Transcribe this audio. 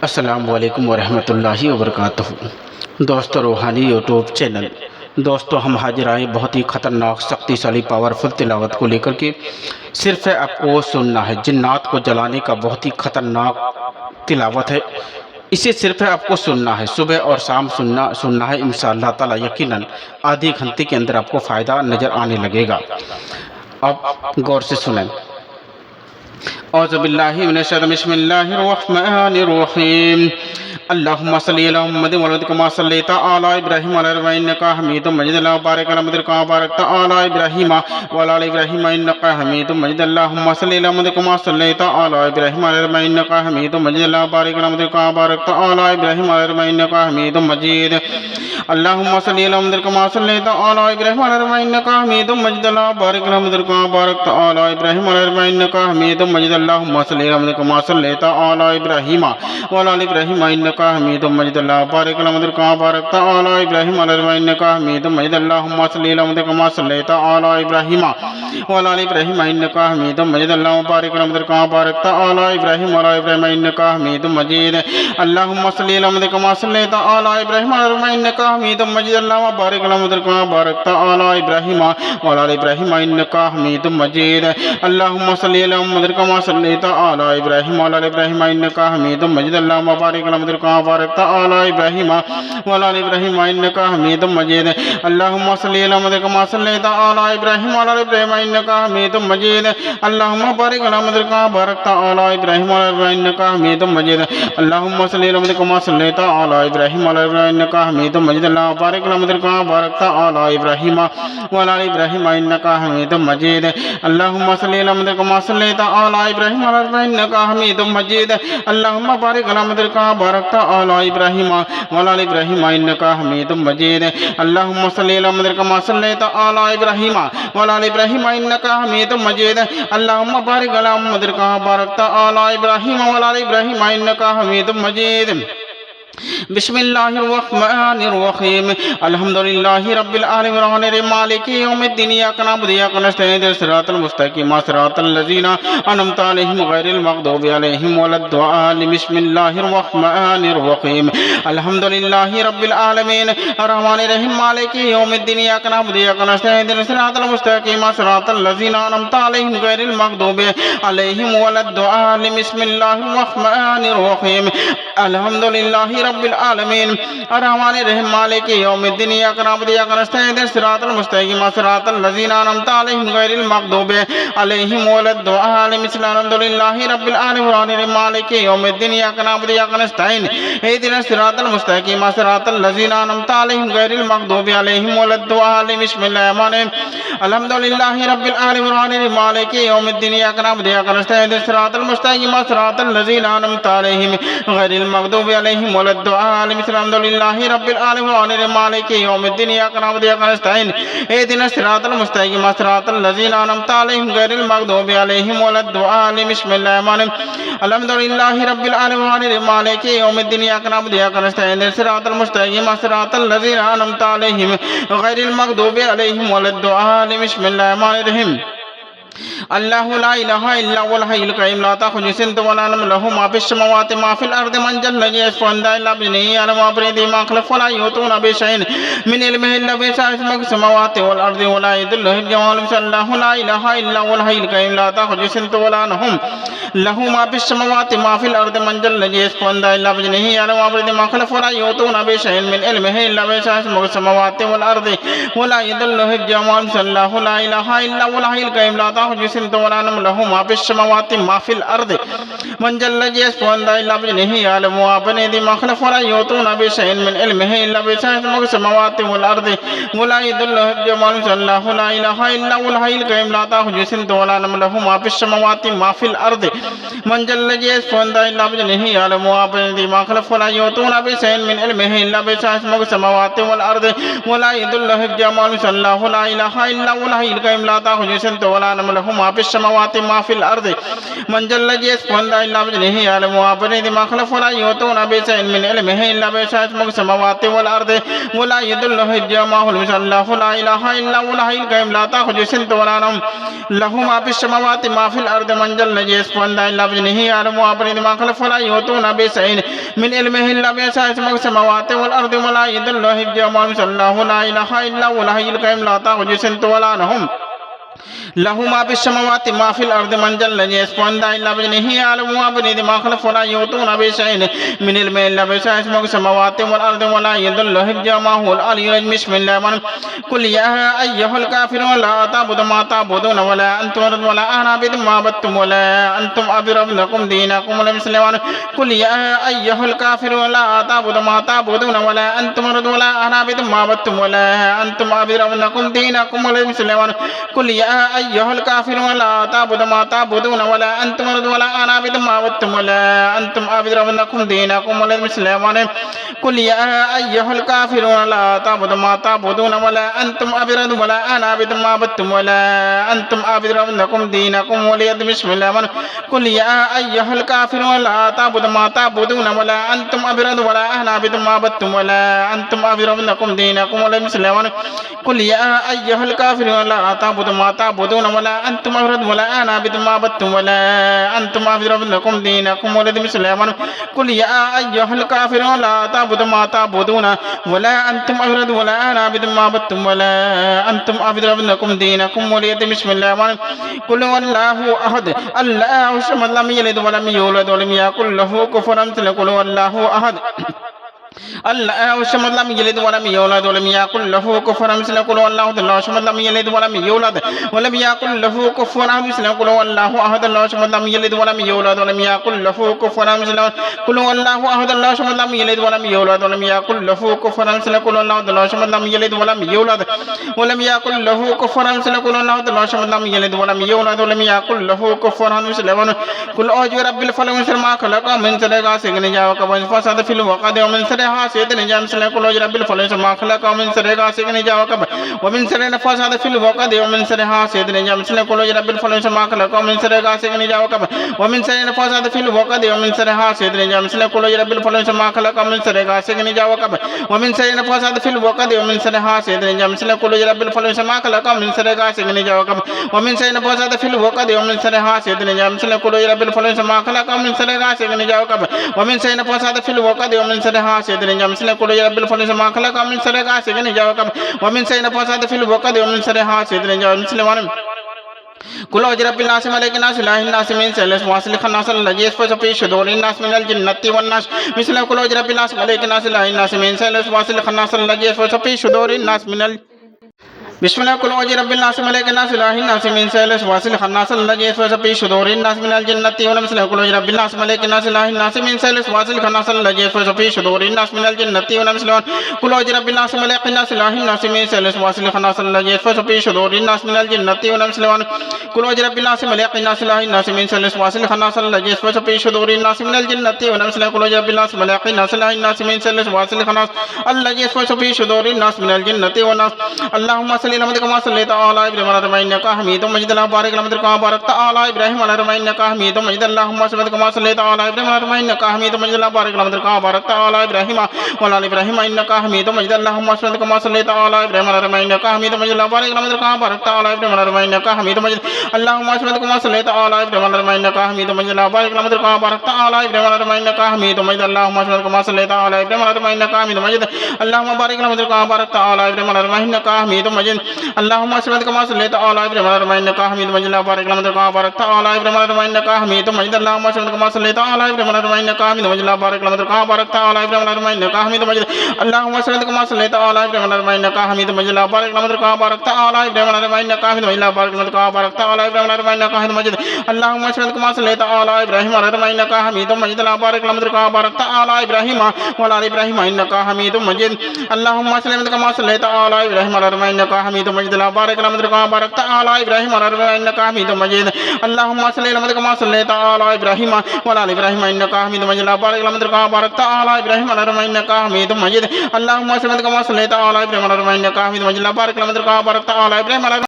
अस्सलाम वालेकुम वरहमतुल्लाहि वबरकातुहू। दोस्तों, रूहानी यूट्यूब चैनल। दोस्तों, हम हाजिर आए बहुत ही ख़तरनाक शक्तिशाली पावरफुल तिलावत को लेकर के। सिर्फ है आपको सुनना है, जिन्नात को जलाने का बहुत ही ख़तरनाक तिलावत है। इसे सिर्फ है आपको सुनना है, सुबह और शाम सुनना है। इंशाअल्लाह ताला यकीनन आधे घंटे के अंदर आपको फ़ायदा नज़र आने लगेगा। अब गौर से सुनें। औज़ुबिल्लाहि मिनश्शैतानिर बिस्मिल्लाहिर्रहमानिर्रहीम। अल्लाहुम्मा सल्लि अला मुहम्मद व अला कमा सल्लैता अला इब्राहीम व अला इन्नका हमीदुम मजीद। अल्लाहुम्मा बारिक अला मुहम्मद कमा बारकता अला इब्राहीम व अला इब्राहीम इन्नका हमीदुम मजीद। अल्लाहुम्मा सल्लि अला मुहम्मद कमा सल्लैता अला इब्राहीम व अला इन्नका हमीदुम मजीद। अल्लाहुम्मा बारिक अला मुहम्मद कमा बारकता अला इब्राहीम व अला इन्नका हमीदुम मजीद। अल्लाहुम्मा सल्लि अला मुहम्मद कमा सल्लैता अला इब्राहीम व अला इन्नका हमीदुम मजीद। अल्लाहुम्मा बारिक अला मुहम्मद कमा बारकता अला इब्राहीम व अला इन्नका हमीदुम मजीद। अल्लाहुम्मा सल्लि अला मुहम्मद कमा सल्लैता अला इब्राहीम व अला इब्राहीम इन्नका हमीदुम मजीद। अल्लाहुम्मा बारिक अला मुहम्मद कमा बारकता अला इब्राहीम व अला इन्नका हमीदुम मजीद। अल्लाहुम्मा सल्लि अला मुहम्मद कमा सल्लैता अला इब्राहीम व अला इब्राहीम इन्नका हमीदुम मजीद। अल्लाहुम्मा बारिक अला मुहम्मद कमा बारकता अला इब्राहीम व अला इब्राहीम इन्नका हमीदुम मजीद। अल्लाहुम्मा सल्लि अला मुहम्मद कमा सल्लैता अला इब्राहीम व अला इन्नका हमीदुम मजीद। अल्लाहुम्मा बारिक अला मुहम्मद कमा बारकता अला इब्राहीम व अला इब्राहीम इन्नका हमीदुम मजीद। अल्लाहुम्मा सल्लि अला मुहम्मद कमा सल्लैता अला इब्राहीम व अला इब्राहीम इन्नका हमीदुम मजीद। अल्लाहुम्मा बारिक अला मुहम्मद कमा बारकता अला इब्राहीम व अला इब्राहीम इन्नका हमीदुम मजीद। अल्लाहुम्मा सल्लि अला मुहम्मद कमा सल्लैता अला इब्राहीम व अला इब्राहीम इन्नका हमीदुम मजीद। अल्लाहुम्मा बारिक अला मुहम्मद कमा बारकता अला इब्राहीम व अला इब्राहीम इन्नका हमीदुम मजीद। अल्लाहुम्मा सल्लि अला मुहम्मद कमा सल्लैता अला इब्राहीम व अला इब्राहीम इन्नका हमीदुम मजीद। अल्लाहुम्मा बारिक अला मुहम्मद कमा बारकता अला इब्राहीम व अला इब्राहीम इन्नका हमीदुम मजीद। अल्लाहुम्मा सल्लि अला मुहम्मद कमा सल्लैता अला इब्राहीम व अला इब्राहीम इन्नका हमीदुम मजीद। अल्लाहुम्मा बारिक अला मुहम्मद कमा बारकता अला इब्राहीम व अला इब्राहीम इन्नका हमीदुम मजीद। अल्लाहुम्मा सल्लि अला मुहम्मद कमा सल्लैता अला इब्राहीम व अला इब्राहीम इन्नका हमीदुम मजीद। अल्लाहुम्मा बारिक अला मुहम्मद कमा बारकता अला इब्राहीम व अला इब्राहीम इन्नका हमीदुम मजीद। बिस्मिल्लाहिर्रहमानिर्रहीम। अल्हम्दुलिल्लाहि रब्बिल आलमीन मालिकि यौमिद्दीन। इय्याका नअबुदु व इय्याका नस्तईन इहदिनस सिरातल मुस्तकीम सिरातल लज़ीना अनअमता अलैहिम गैरिल मग़दूबि अलैहिम वलद्दालिन। बिस्मिल्लाहिर्रहमानिर्रहीम। अल्हम्दुलिल्लाहि रब्बिल आलमीन अर्रहमानिर रहीम मालिकि यौमिद्दीन। इय्याका नअबुदु व इय्याका नस्तईन इहदिनस सिरातल मुस्तकीम सिरातल लज़ीना अनअमता अलैहिम गैरिल मग़दूबि अलैहिम वलद्दालिन। बिस्मिल्लाहिर्रहमानिर्रहीम। अल्हम्दुलिल्लाहि रब्बिल आलमीन अर्रहमानिर रहीम मालिकि यौमिद्दीन। इय्याका नअबुदु व इय्याका नस्तईन इहदिनस सिरातल मुस्तकीम सिरातल लज़ीना अनअमता अलैहिम गैरिल मग़दूबि अलैहिम वलद्दालिन। अल्हम्दुलिल्लाहि रब्बिल आलमीन मालिकि यौमिद्दीन। इय्याका नअबुदु व इय्याका नस्तईन इहदिनस सिरातल मुस्तकीम सिरातल लज़ीना अनअमता अलैहिम गैरिल मग़दूबि अलैहिम वलद्दालिन। बिस्मिल्लाहिर रहमानिर रहीम। अल्हम्दुलिल्लाहि रब्बिल आलमीन मालिकि यौमिद्दीन। इय्याका नअबुदु व इय्याका नस्तईन इहदिनस सिरातल मुस्तकीम सिरातल लज़ीना अनअमता अलैहिम गैरिल मग़दूबि अलैहिम वलद्दालिन। अल्हम्दुलिल्लाहि रब्बिल आलमीन मालिकि यौमिद्दीन। इय्याका नअबुदु व इय्याका नस्तईन इहदिनस सिरातल मुस्तकीम सिरातल लज़ीना अनअमता अलैहिम गैरिल मग़दूबि अलैहिम वलद्दालिन। बिस्मिल्लाहिर रहमानिर रहीम। अल्हम्दुलिल्लाहि रब्बिल आलमीन मालिकि यौमिद्दीन। इय्याका नअबुदु व इय्याका नस्तईन इहदिनस सिरातल मुस्तकीम सिरातल लज़ीना अनअमता अलैहिम गैरिल मग़दूबि अलैहिम वलद्दालिन। बिस्मिल्लाहिर रहमानिर रहीम। अल्लाहु ला इलाहा इल्ला हुवल हय्युल क़य्यूम ला ताख़ुज़ुहु सिनतुन व ला नौम लहु मा फ़िस समावाति मा फ़िल अर्दि मन ज़ल्लज़ी यशफ़उ इल्ला बिइज़्निही यअलमु मा बैना अयदीहिम व मा ख़लफ़हुम व ला युहीतूना बिशैइन मिन इल्मिही इल्ला बिमा शाअ वसिअ समावाति वल अर्दि व ला यऊदुहु हिफ़्ज़ुहुमा। अल्लाहु ला इलाहा इल्ला हुवल हय्युल क़य्यूम ला ताख़ुज़ुहु सिनतुन व ला नौम लहु मा फ़िस समावाति मा फ़िल अर्दि मन ज़ल्लज़ी यशफ़उ इल्ला बिइज़्निही यअलमु मा बैना अयदीहिम व मा ख़लफ़हुम व ला युहीतूना बिशैइन मिन इल्मिही इल्ला बिमा शाअ वसिअ समावाति वल अर्दि व ला यऊदुहु हिफ़्ज़ुहुमा। अल्लाहु ला इलाहा इल्ला हुवल हय्युल क़य्यूम ला ताख़ुज़ुहु सिनतुन व ला नौम लहु मा फ़िस समावाति मा फ़िल अर्दि मन ज़ल्लज़ी यशफ़उ इल्ला बिइज़्निही यअलमु मा बैना अयदीहिम व मा ख़लफ़हुम व ला युहीतूना बिशैइन मिन इल्मिही इल्ला बिमा शाअ वसिअ समावाति वल अर्दि व ला यऊदुहु हिफ़्ज़ुहुमा। अल्लाहु ला इलाहा इल्ला हुवल हय्युल क़य्यूम ला ताख़ुज़ुहु सिनतुन व ला नौम लहु मा फ़िस समावाति मा फ़िल अर्दि मन ज़ल्लज़ी यशफ़उ इल्ला बिइज़्निही यअलमु मा बैना अयदीहिम व मा ख़लफ़हुम व ला युहीतूना बिशैइन मिन इल्मिही इल्ला बिमा शाअ वसिअ समावाति वल अर्दि व ला यऊदुहु हिफ़्ज़ुहुमा। अल्लाहु ला इलाहा इल्ला हुवल हय्युल क़य्यूम ला ताख़ुज़ुहु सिनतुन व ला नौम लहु मा ما في السماوات ما في الأرض من ذا الذي يشفع عنده إلا بإذنه يعلم ما بين أيديهم وما خلفهم ولا يحيطون بشيء من علمه إلا بما شاء السماوات والأرض ولا يضله حفظهما الله لا إله إلا هو الحي القيوم لا تأخذه سنة ولا نوم له ما في السماوات ما في الأرض من ذا الذي يشفع عنده إلا بإذنه يعلم ما بين أيديهم وما خلفهم ولا يحيطون بشيء من علمه إلا بما شاء السماوات والأرض ولا يضله حفظهما الله لا إله إلا هو الحي القيوم لا تأخذه سنة ولا نوم له ما في السماوات ما في الأرض من ذا الذي يشفع عنده إلا بإذنه يعلم ما بين أيديهم وما خلفهم ولا يحيطون بشيء من علمه إلا بما شاء السماوات والأرض ولا يضل حفظهما هو العلي العظيم بسم الله قل يا أيها الكافرون لا تعبد ما تعبدون ولا أنتم ولا أنا عبد ما عبدتم ولا أنتم عبد لكم دينكم ولا مسلمون قل يا أيها الكافرون لا تعبد ما تعبدون ولا أنتم ولا أنا عبد ما عبدتم ولا أنتم عبد لكم دينكم ولا مسلمون قل يا أيها الكافرون لا تعبد ما تعبدون ولا أنتم ولا أنا عبد ما عبدتم ولا أنتم عبد لكم دينكم ولا مسلمون قل يا أيها الكافرون لا تعبد ما تعبدون ولا أنتم عبد ولا أنا عبد ما عبدتم ولا أنتم عبد لكم دينكم ولا بسم الله قل يا أيها الكافرون لا تعبد ما تعبدون ولا أنتم عبد ولا أنا عبد ما عبدتم ولا أنتم عبد لكم دينكم ولا مسلمون قل يا أيها الكافرون لا تعبد ما تعبدون ولا أنتم عبد ولا أنا عبد ما عبدتم ولا أنتم عبد لكم دينكم ولا مسلمون قل يا أيها الكافرون لا تعبد ما تعبدون ولا أنتم عبد ولا أنا عبد ما عبدتم ولا أنتم عبد لكم دينكم ولا بسم الله قل والله أحد الله الصمد لم يلد ولم يولد ولم يكن له كفوا أحد قل والله أحد الله الصمد لم يلد ولم يولد ولم يكن له كفوا أحد قل والله الله الصمد لم يلد ولم يولد ولم يكن له كفوا أحد قل والله أحد الله الصمد لم يلد ولم يولد ولم يكن له كفوا أحد قل والله أحد الله الصمد لم يلد ولم يولد ولم يكن له كفوا أحد قل والله الله الصمد لم يلد ولم يولد ولم يكن له كفوا أحد قل والله الله الصمد لم يلد ولم يولد ولم يكن له كفوا أحد قل أعوذ برب الفلق من شر ما خلق ومن شر غاسق إذا وقب ومن فساد في العقد ومن شر حاسد إذا حسد قل أعوذ برب الفلق من شر ما خلق ومن شر غاسق إذا وقب ومن شر الفساد في العقد ومن شر حاسد إذا حسد قل أعوذ برب الفلق من شر ما خلق ومن شر غاسق إذا وقب ومن شر الفساد في العقد ومن شر حاسد إذا حسد قل أعوذ برب الفلق من شر ما خلق ومن شر غاسق إذا وقب ومن شر الفساد في العقد ومن شر حاسد إذا حسد قل أعوذ برب الفلق من شر ما خلق ومن شر غاسق إذا وقب ومن شر الفساد في العقد ومن شر حاسد إذا حسد قل أعوذ برب الفلق من شر ما خلق ومن شر غاسق إذا وقب ومن شر الفساد في العقد ومن شر حاسد إذا حسد قل أعوذ برب الفلق من شر ما خلق ومن شر غاسق إذا وقب ومن شر الفساد في العقد ومن شر حاسد إذا حسد قل أعوذ برب الناس ملك الناس إله الناس من شر الوسواس الخناس الذي يوسوس في صدور الناس من الجنة والناس مثل قل أعوذ برب الناس ملك الناس إله الناس من شر الوسواس الخناس الذي يوسوس في صدور الناس من بسم الله قل أعوذ برب الناس ملك الناس إله الناس من شر الوسواس الخناس الذي يوسوس في صدور الناس من الجنة والناس قل أعوذ برب الناس ملك الناس إله الناس من شر الوسواس الخناس الذي يوسوس في صدور الناس من الجنة والناس قل أعوذ برب الناس ملك الناس إله الناس من شر الوسواس الخناس الذي يوسوس في صدور الناس من الجنة والناس قل أعوذ برب الناس ملك الناس إله الناس من شر الوسواس الخناس الذي يوسوس في صدور الناس من الجنة والناس قل أعوذ برب الناس ملك الناس إله الناس من شر الوسواس الخناس الذي يوسوس في صدور الناس من الجنة والناس اللهم صل على محمد كما صليت على إبراهيم وعلى آل إنك حميد مجيد اللهم بارك على محمد كما باركت على إبراهيم وعلى آل إنك حميد مجيد اللهم صل كما صليت على إبراهيم وعلى آل إنك حميد مجيد اللهم بارك على محمد كما باركت على إبراهيم وعلى آل إبراهيم إنك حميد مجيد اللهم صل كما صليت على إبراهيم وعلى آل إنك حميد مجيد اللهم بارك على محمد كما باركت على إبراهيم وعلى آل إنك حميد مجيد اللهم صل كما صليت على إبراهيم وعلى آل إنك حميد مجيد اللهم بارك على محمد كما باركت على إبراهيم وعلى آل إنك حميد مجيد اللهم صل كما صليت على إبراهيم وعلى آل إنك حميد مجيد اللهم بارك على محمد كما باركت على إبراهيم وعلى آل إنك حميد مجيد اللهم صل كما صليت على إبراهيم وعلى آل إنك حميد مجيد اللهم بارك على محمد كما باركت على إبراهيم وعلى آل إنك حميد مجيد اللهم صل كما صليت على إبراهيم وعلى آل إنك حميد مجيد اللهم بارك على محمد كما باركت على إبراهيم وعلى آل إنك حميد مجيد اللهم صل كما صليت على إبراهيم وعلى آل إنك حميد مجيد اللهم بارك على محمد كما باركت على إبراهيم وعلى آل إنك حميد مجيد اللهم بارك على محمد كما باركت على إبراهيم وعلى آل إنك حميد مجيد اللهم صل كما صليت على إبراهيم وعلى آل إنك حميد مجيد اللهم بارك على محمد كما باركت على إبراهيم وعلى آل إبراهيم إنك حميد مجيد اللهم صل كما صليت على إبراهيم وعلى آل إنك حميد مجيد اللهم بارك على محمد كما باركت على إبراهيم وعلى آل إنك حميد مجيد اللهم صل على محمد كما صليت على إبراهيم وعلى آل إبراهيم إنك حميد مجيد اللهم بارك على محمد كما باركت على إبراهيم وعلى آل إنك حميد مجيد اللهم صل كما صليت على إبراهيم وعلى آل إنك حميد مجيد اللهم بارك على محمد كما باركت على إبراهيم وعلى